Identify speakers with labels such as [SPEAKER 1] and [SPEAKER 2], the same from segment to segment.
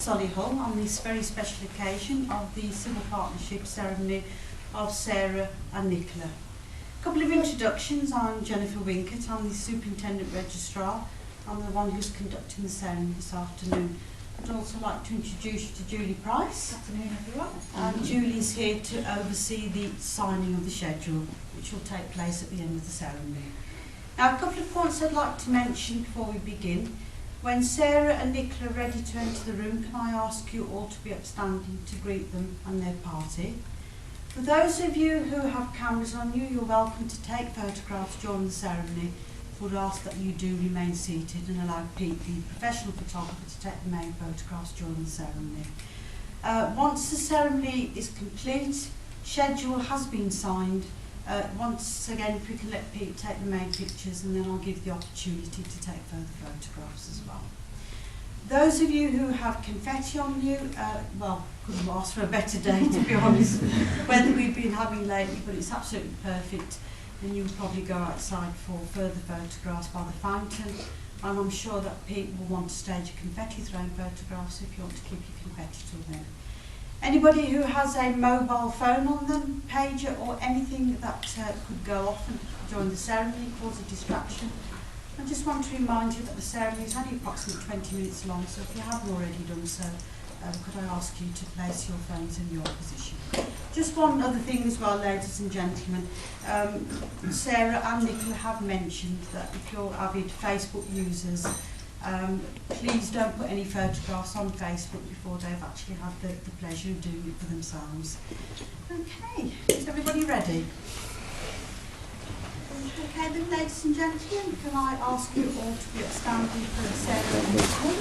[SPEAKER 1] Solihull on this very special occasion of the civil partnership ceremony of Sarah and Nicola. A couple of introductions. I'm Jennifer Winkett, I'm the Superintendent Registrar. I'm the one who's conducting the ceremony this afternoon. I'd also like to introduce you to Julie Price.
[SPEAKER 2] Good afternoon, everyone.
[SPEAKER 1] And Julie's here to oversee the signing of the schedule, which will take place at the end of the ceremony. Now, a couple of points I'd like to mention before we begin. When Sarah and Nicola are ready to enter the room, can I ask you all to be upstanding to greet them and their party? For those of you who have cameras on you, you're welcome to take photographs during the ceremony. I would ask that you do remain seated and allow Pete, the professional photographer, to take the main photographs during the ceremony. Once the ceremony is complete, schedule has been signed. Once again, if we can let Pete take the main pictures, and then I'll give the opportunity to take further photographs as well. Those of you who have confetti on you, well, couldn't ask for a better day, to be honest, weather we've been having lately, but it's absolutely perfect, and you'll probably go outside for further photographs by the fountain, and I'm sure that Pete will want to stage a confetti throwing photographs if you want to keep your confetti till then. Anybody who has a mobile phone on them, pager or anything that could go off during the ceremony, cause a distraction. I just want to remind you that the ceremony is only approximately 20 minutes long, so if you haven't already done so, could I ask you to place your phones in your position. Just one other thing as well, ladies and gentlemen. Sarah and Nicola have mentioned that if you're avid Facebook users, please don't put any photographs on Facebook before they've actually had the pleasure of doing it for themselves. Okay, is everybody ready? Okay then, ladies and gentlemen, can I ask you all to be upstanding for Sarah and Nicola?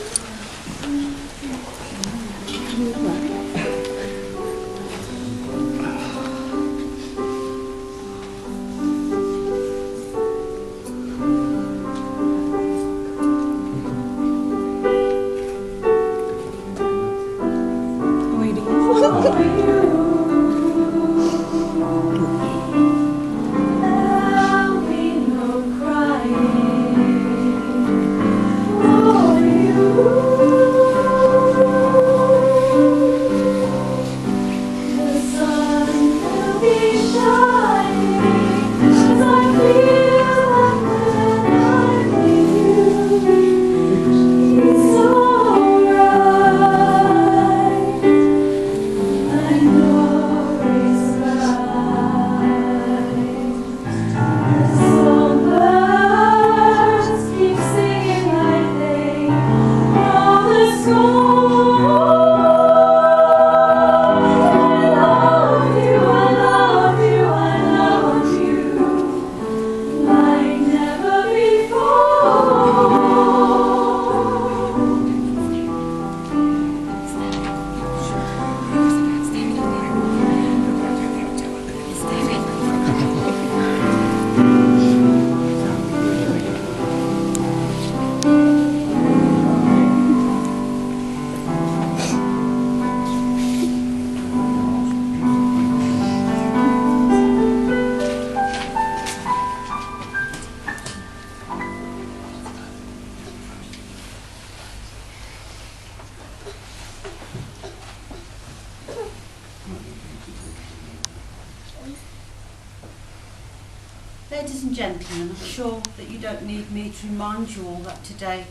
[SPEAKER 1] Ladies and gentlemen, I'm sure that you don't need me to remind you all that today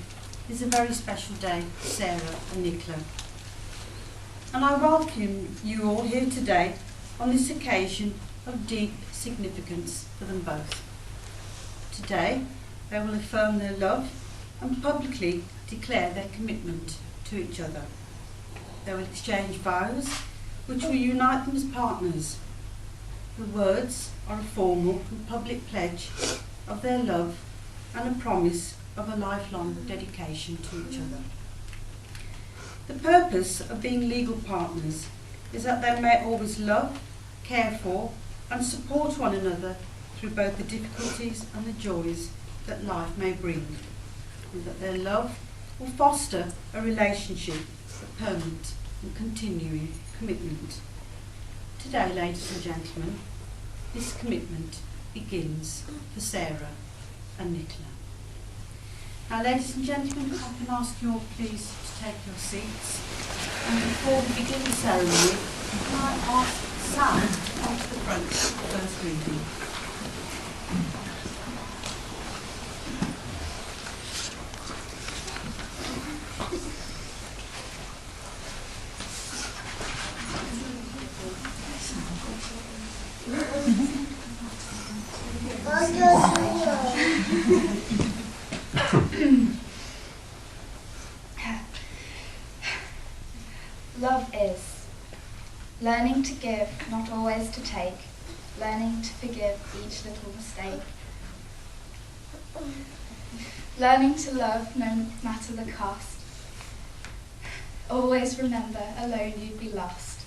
[SPEAKER 1] is a very special day for Sarah and Nicola. And I welcome you all here today on this occasion of deep significance for them both. Today, they will affirm their love and publicly declare their commitment to each other. They will exchange vows which will unite them as partners. The words are a formal and public pledge of their love and a promise of a lifelong dedication to each other. The purpose of being legal partners is that they may always love, care for and support one another through both the difficulties and the joys that life may bring, and that their love will foster a relationship of permanent and continuing commitment. Today, ladies and gentlemen, this commitment begins for Sarah and Nicola. Now, ladies and gentlemen, if I can ask you all please to take your seats. And before we begin the ceremony, can I ask Sam to come to the front for first reading?
[SPEAKER 2] Love is learning to give, not always to take, learning to forgive each little mistake, learning to love no matter the cost. Always remember, alone you'd be lost.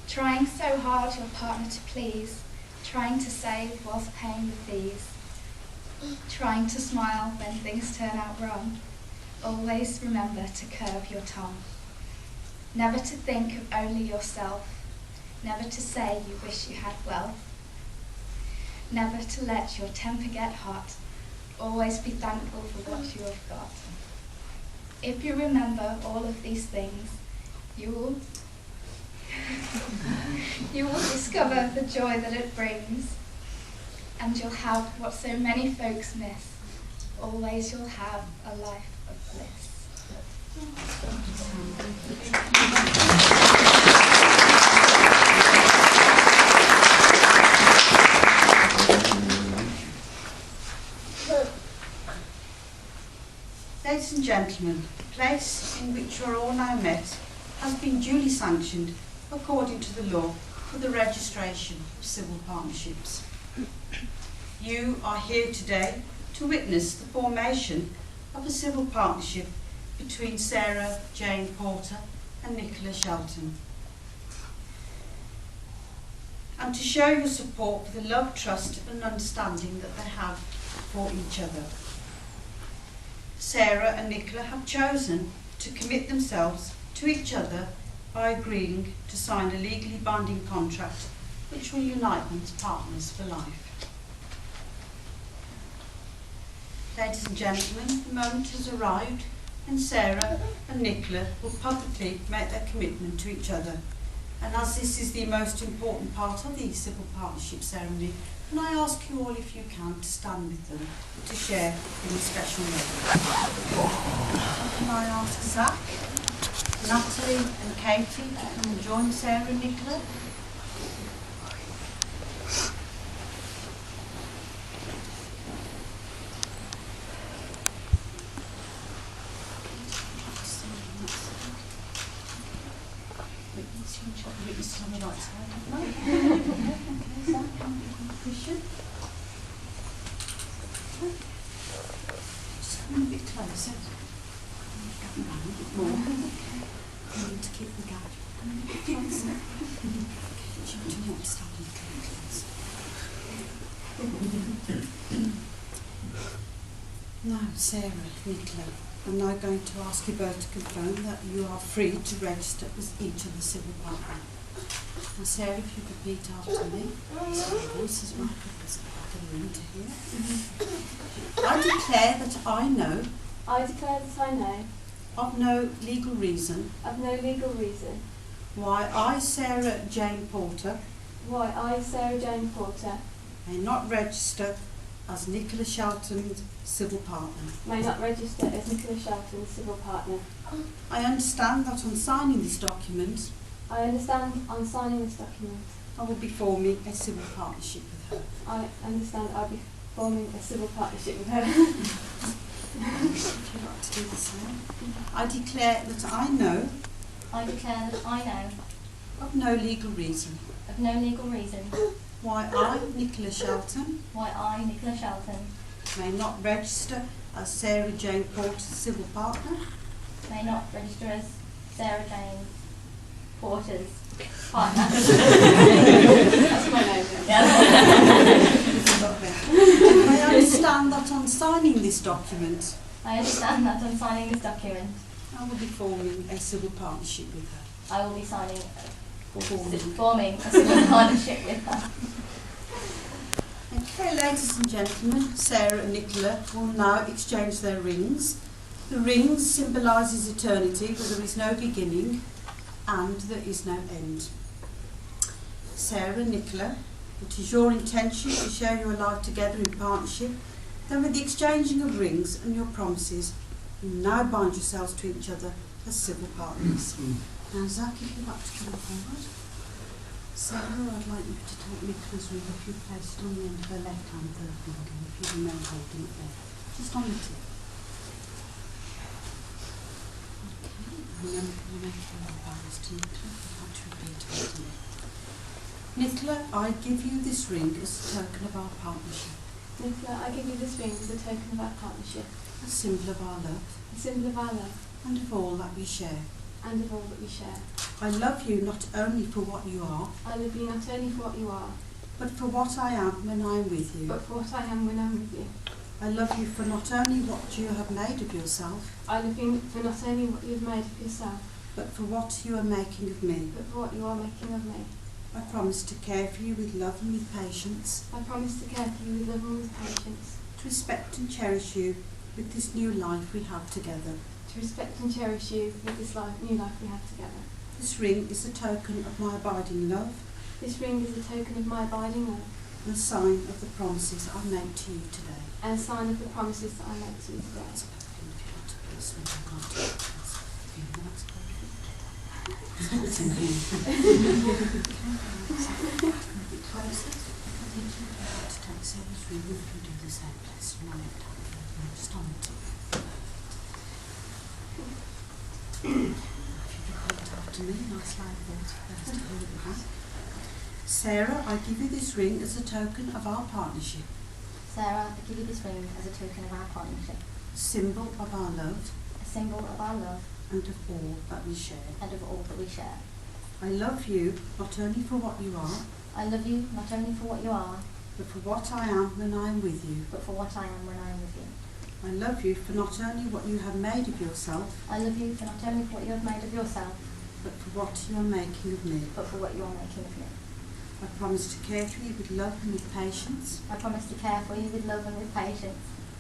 [SPEAKER 2] Trying so hard your partner to please, trying to save whilst paying the fees, trying to smile when things turn out wrong. Always remember to curb your tongue. Never to think of only yourself, never to say you wish you had wealth, never to let your temper get hot, always be thankful for what you have got. If you remember all of these things, you will discover the joy that it brings, and you'll have what so many folks miss. Always you'll have a life of bliss.
[SPEAKER 1] Ladies and gentlemen, the place in which you are all now met has been duly sanctioned according to the law for the registration of civil partnerships. You are here today to witness the formation of a civil partnership between Sarah Jane Porter and Nicola Shelton, and to show your support for the love, trust and understanding that they have for each other. Sarah and Nicola have chosen to commit themselves to each other by agreeing to sign a legally binding contract which will unite them as partners for life. Ladies and gentlemen, the moment has arrived when Sarah and Nicola will publicly make their commitment to each other. And as this is the most important part of the civil partnership ceremony, can I ask you all, if you can, to stand with them to share in the special moment. Can I ask Zach, Natalie and Katie to come and join Sarah and Nicola? Witness on the right side, okay, Zach, Christian. Just come a bit closer. Come around a bit more. I need to keep the gap. Come a bit closer. Do you want to stand a little closer? Now, Sarah, Nicola, I'm now going to ask you both to confirm that you are free to register as each of the civil partner. Now, Sarah, if you could repeat after me. So your voice is right because I can room to hear. I declare that I know.
[SPEAKER 3] I declare that I know.
[SPEAKER 1] Of no legal reason.
[SPEAKER 3] Of no legal reason.
[SPEAKER 1] Why I, Sarah Jane Porter.
[SPEAKER 3] Why I, Sarah Jane Porter.
[SPEAKER 1] May not register as Nicola Shelton's civil partner.
[SPEAKER 3] May not register as Nicola Shelton's civil partner.
[SPEAKER 1] I understand that on signing this document.
[SPEAKER 3] I understand on signing this document.
[SPEAKER 1] I will be forming a civil partnership with her.
[SPEAKER 3] I understand I'll be forming a civil partnership with her.
[SPEAKER 1] Would you like to do the same? I declare that I know.
[SPEAKER 4] I declare that I know.
[SPEAKER 1] Of no legal reason.
[SPEAKER 4] Of no legal reason.
[SPEAKER 1] Why I, Nicola Shelton.
[SPEAKER 4] Why I, Nicola Shelton.
[SPEAKER 1] May not register as Sarah Jane Porter's civil partner.
[SPEAKER 4] May not register as Sarah Jane Porter's partner.
[SPEAKER 3] That's my name.
[SPEAKER 1] I understand that on signing this document.
[SPEAKER 4] I understand that on signing this document.
[SPEAKER 1] I will be forming a civil partnership with her.
[SPEAKER 4] I will be forming a civil partnership with her.
[SPEAKER 1] Okay, ladies and gentlemen, Sarah and Nicola will now exchange their rings. The ring symbolises eternity, where there is no beginning and there is no end. Sarah and Nicola, it is your intention to share your life together in partnership. Then with the exchanging of rings and your promises, you now bind yourselves to each other as civil partners. Now Zach, if you'd like to come forward. Sarah, I'd like you to take Nicola's ring if you place it on the end of her left hand, third finger, if you remain holding it there. Just on the tip. Okay, and then you make your vows to Nicola. I'd like to repeat after me. Nicola, I give you this ring as a token of our partnership.
[SPEAKER 3] Nicola, I give you this ring as a token of our partnership,
[SPEAKER 1] A symbol of our love,
[SPEAKER 3] a symbol of our love,
[SPEAKER 1] and of all that we share.
[SPEAKER 3] and of all that we share.
[SPEAKER 1] I love you not only for what you are,
[SPEAKER 3] I love you not only for what you are,
[SPEAKER 1] but for what I am when I am with you.
[SPEAKER 3] but for what I am when I'm with you.
[SPEAKER 1] I love you for not only what you have made of yourself,
[SPEAKER 3] I love you for not only what you have made of yourself,
[SPEAKER 1] but for what you are making of me.
[SPEAKER 3] but for what you are making of me.
[SPEAKER 1] I promise to care for you with love and with patience,
[SPEAKER 3] I promise to care for you with love and with patience,
[SPEAKER 1] to respect and cherish you with this new life we have together.
[SPEAKER 3] to respect and cherish you with this new life we have together.
[SPEAKER 1] This ring is a token of my abiding love
[SPEAKER 3] This ring is a token of my abiding love,
[SPEAKER 1] and a sign of the promises I make to you today.
[SPEAKER 3] and a sign of the promises that I make to you today.
[SPEAKER 1] That's perfect. If you want to put this ring on, that's perfect. Sarah, I give you this ring as a token of our partnership,
[SPEAKER 4] Sarah, I give you this ring as a token of our partnership,
[SPEAKER 1] a symbol of our love
[SPEAKER 4] a symbol of our love
[SPEAKER 1] and of all that we share.
[SPEAKER 4] and of all that we share.
[SPEAKER 1] I love you not only for what you are,
[SPEAKER 4] I love you not only for what you are,
[SPEAKER 1] but for what I am when I am with you.
[SPEAKER 4] but for what I am when I am with you.
[SPEAKER 1] I love you for not only what you have made of yourself,
[SPEAKER 4] I love you for not only for what you have made of yourself,
[SPEAKER 1] but for what you are making of me.
[SPEAKER 4] but for what you are making of me.
[SPEAKER 1] I promise to care for you with love and with patience,
[SPEAKER 4] I promise to care for you with love and with patience,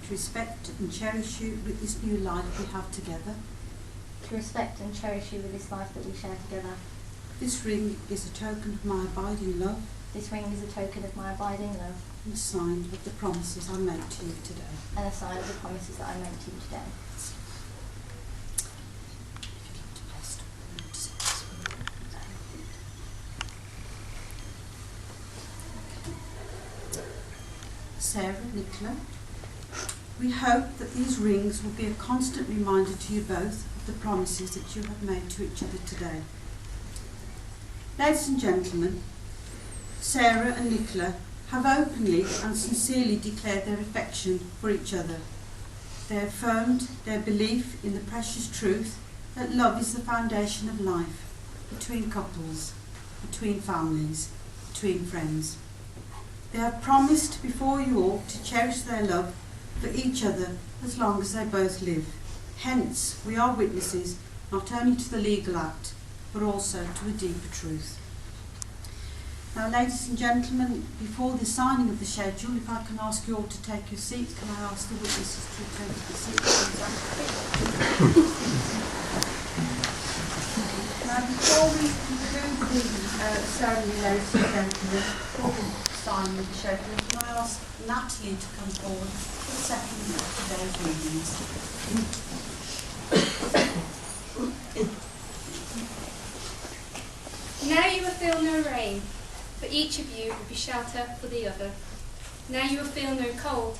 [SPEAKER 1] to respect and cherish you with this new life we have together.
[SPEAKER 4] to respect and cherish you with this life that we share together.
[SPEAKER 1] This ring is a token of my abiding love
[SPEAKER 4] This ring is a token of my abiding love
[SPEAKER 1] and a sign of the promises I make to you today.
[SPEAKER 4] and a sign of the promises that I make to you today. Sarah, Nicola, we hope that these rings will be a constant reminder to you both of the promises that you have made to each other today. Ladies and gentlemen, Sarah and Nicola have openly and sincerely declared their affection for each other. They affirmed their belief in the precious truth that love is the foundation of life, between couples, between families, between friends. They have promised before you all to cherish their love for each other as long as they both live. Hence, we are witnesses not only to the legal act, but also to a deeper truth. Now, ladies and gentlemen, before the signing of the schedule, if I can ask you all to take your seats, can I ask the witnesses to take their seats? Now, before we conclude the ceremony, ladies and gentlemen, before the signing of the schedule, can I ask Natalie to come forward for the second of today's readings?
[SPEAKER 5] Now you will feel no rain, for each of you will be shelter for the other. Now you will feel no cold,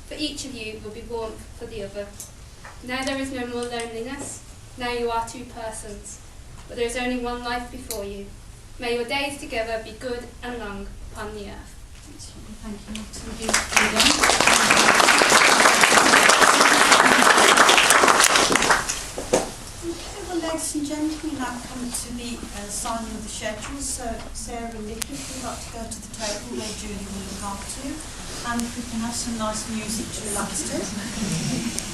[SPEAKER 5] for each of you will be warmth for the other. Now there is no more loneliness, now you are two persons, but there is only one life before you. May your days together be good and long upon the earth.
[SPEAKER 1] Thank you, Natalie. Well, ladies and gentlemen, we now come to the signing of the schedule. So, Sarah and Nick, if you'd like to go to the table where Julie will look after you, and if we can have some nice music to relax to.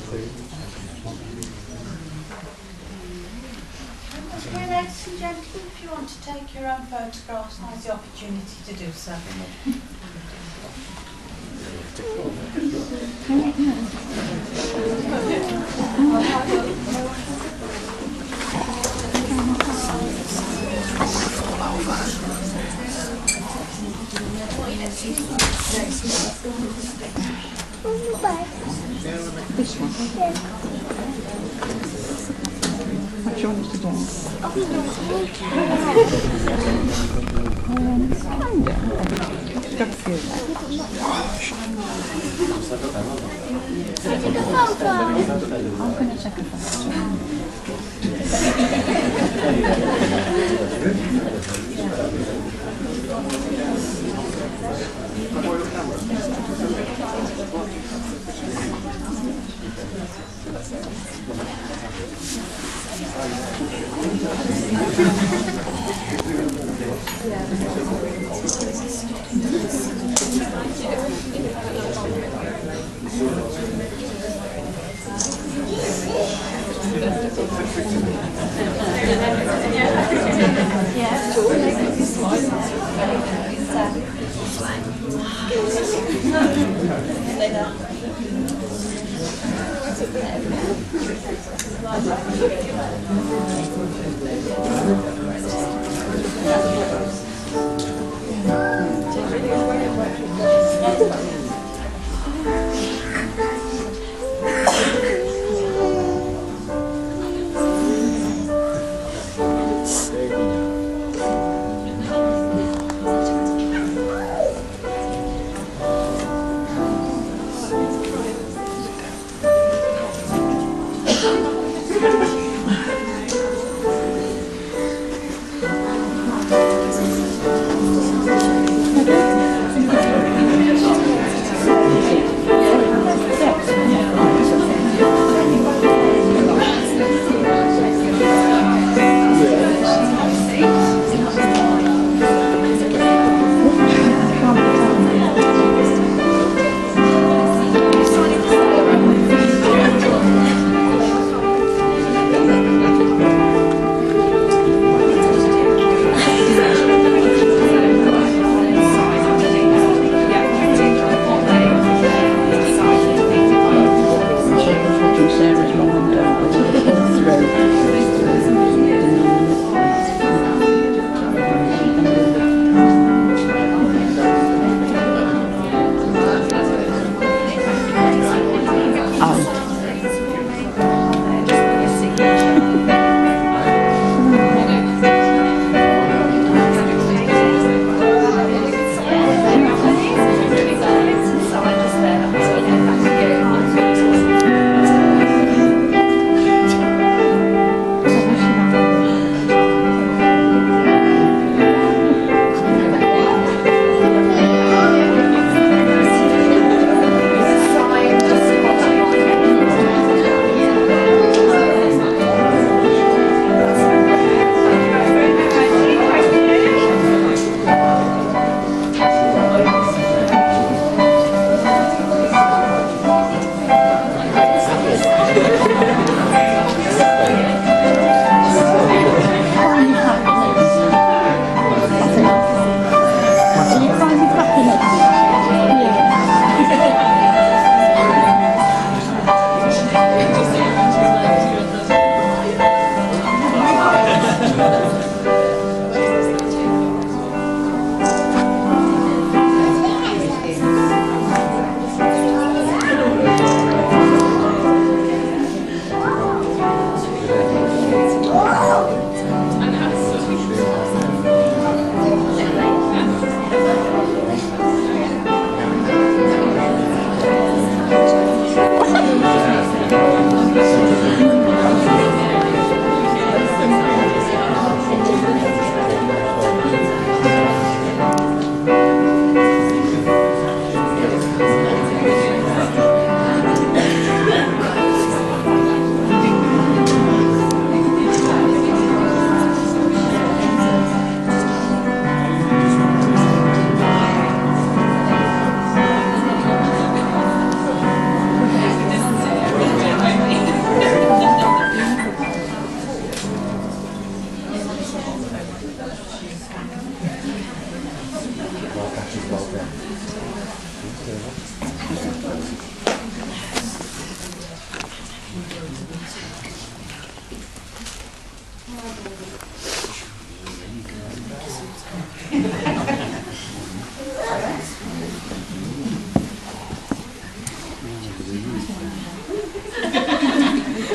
[SPEAKER 1] Okay, ladies and gentlemen, if you want to take your own photographs, now's the opportunity to do so.
[SPEAKER 6] What do you want us to do? Kind of. Got a few I'm going to take a photo.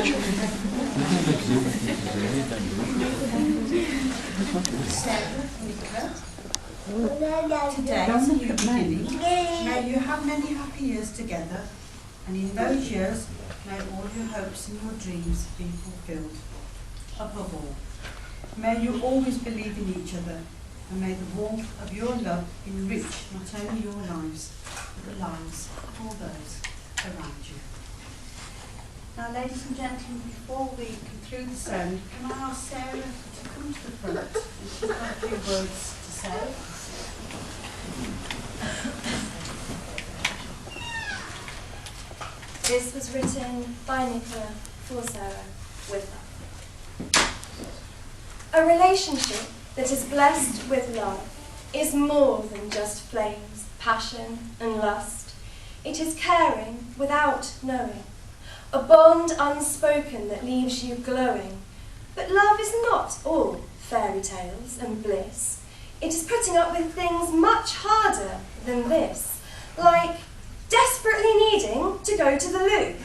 [SPEAKER 4] Sarah, Nicola, today is a new beginning. May you have many happy years together, and in those years, may all your hopes and your dreams be fulfilled. Above all, may you always believe in each other, and may the warmth of your love enrich not only your lives, but the lives of all those around you. Now, ladies and gentlemen, before we conclude the ceremony, can I ask Sarah to come to the front and she's got a few words to say.
[SPEAKER 7] This was written by Nicola for Sarah with love. A relationship that is blessed with love is more than just flames, passion and lust. It is caring without knowing, a bond unspoken that leaves you glowing. But love is not all fairy tales and bliss. It is putting up with things much harder than this, like desperately needing to go to the loo.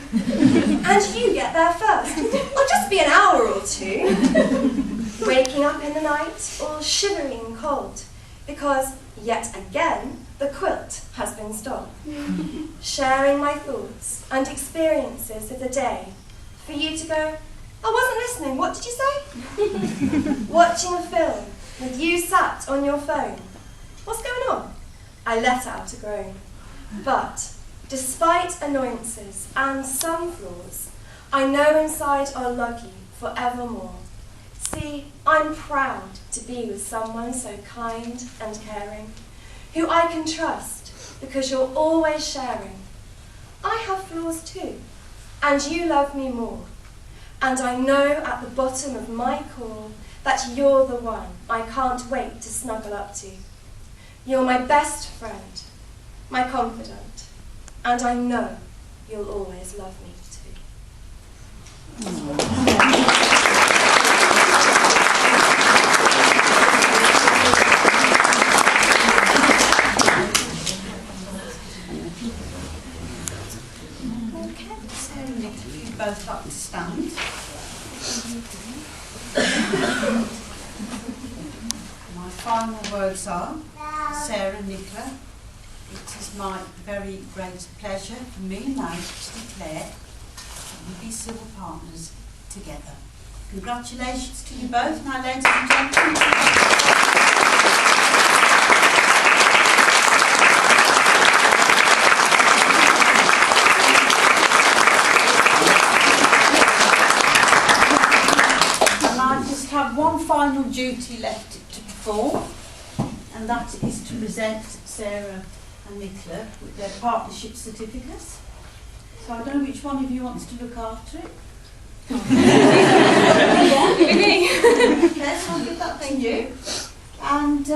[SPEAKER 7] And you get there first, or just be an hour or two. Waking up in the night, all shivering cold, because yet again the quilt has been stole. Sharing my thoughts and experiences of the day, for you to go, I wasn't listening, what did you say? Watching a film with you sat on your phone. What's going on? I let out a groan. But despite annoyances and some flaws, I know inside are lucky forevermore. See, I'm proud to be with someone so kind and caring, who I can trust because you're always sharing. I have flaws too, and you love me more. And I know at the bottom of my core that you're the one I can't wait to snuggle up to. You're my best friend, my confidant, and I know you'll always love me too.
[SPEAKER 4] Both like to stand. My final words are, Sarah and Nicola, it is my very great pleasure for me now to declare that we'll be civil partners together. Congratulations to you both. Now, ladies and gentlemen. Have one final duty left to perform, and that is to present Sarah and Nicola with their partnership certificates. So I don't know which one of you wants to look after it. Okay, so I'll give that to you. And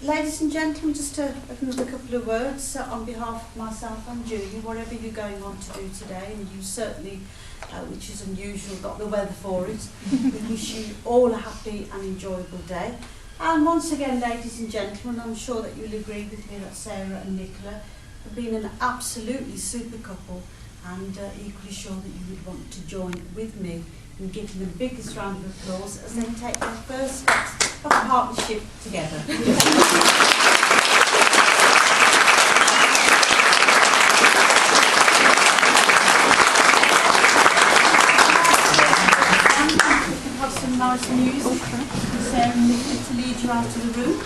[SPEAKER 4] ladies and gentlemen, just another couple of words on behalf of myself and Julie, whatever you're going on to do today, and you certainly, which is unusual, got the weather for it. We wish you all a happy and enjoyable day. And once again, ladies and gentlemen, I'm sure that you'll agree with me that Sarah and Nicola have been an absolutely super couple, and equally sure that you would want to join with me in giving them the biggest round of applause as they take their first steps of partnership together. Nice music, Sarah and Nicola, to lead you out of the room.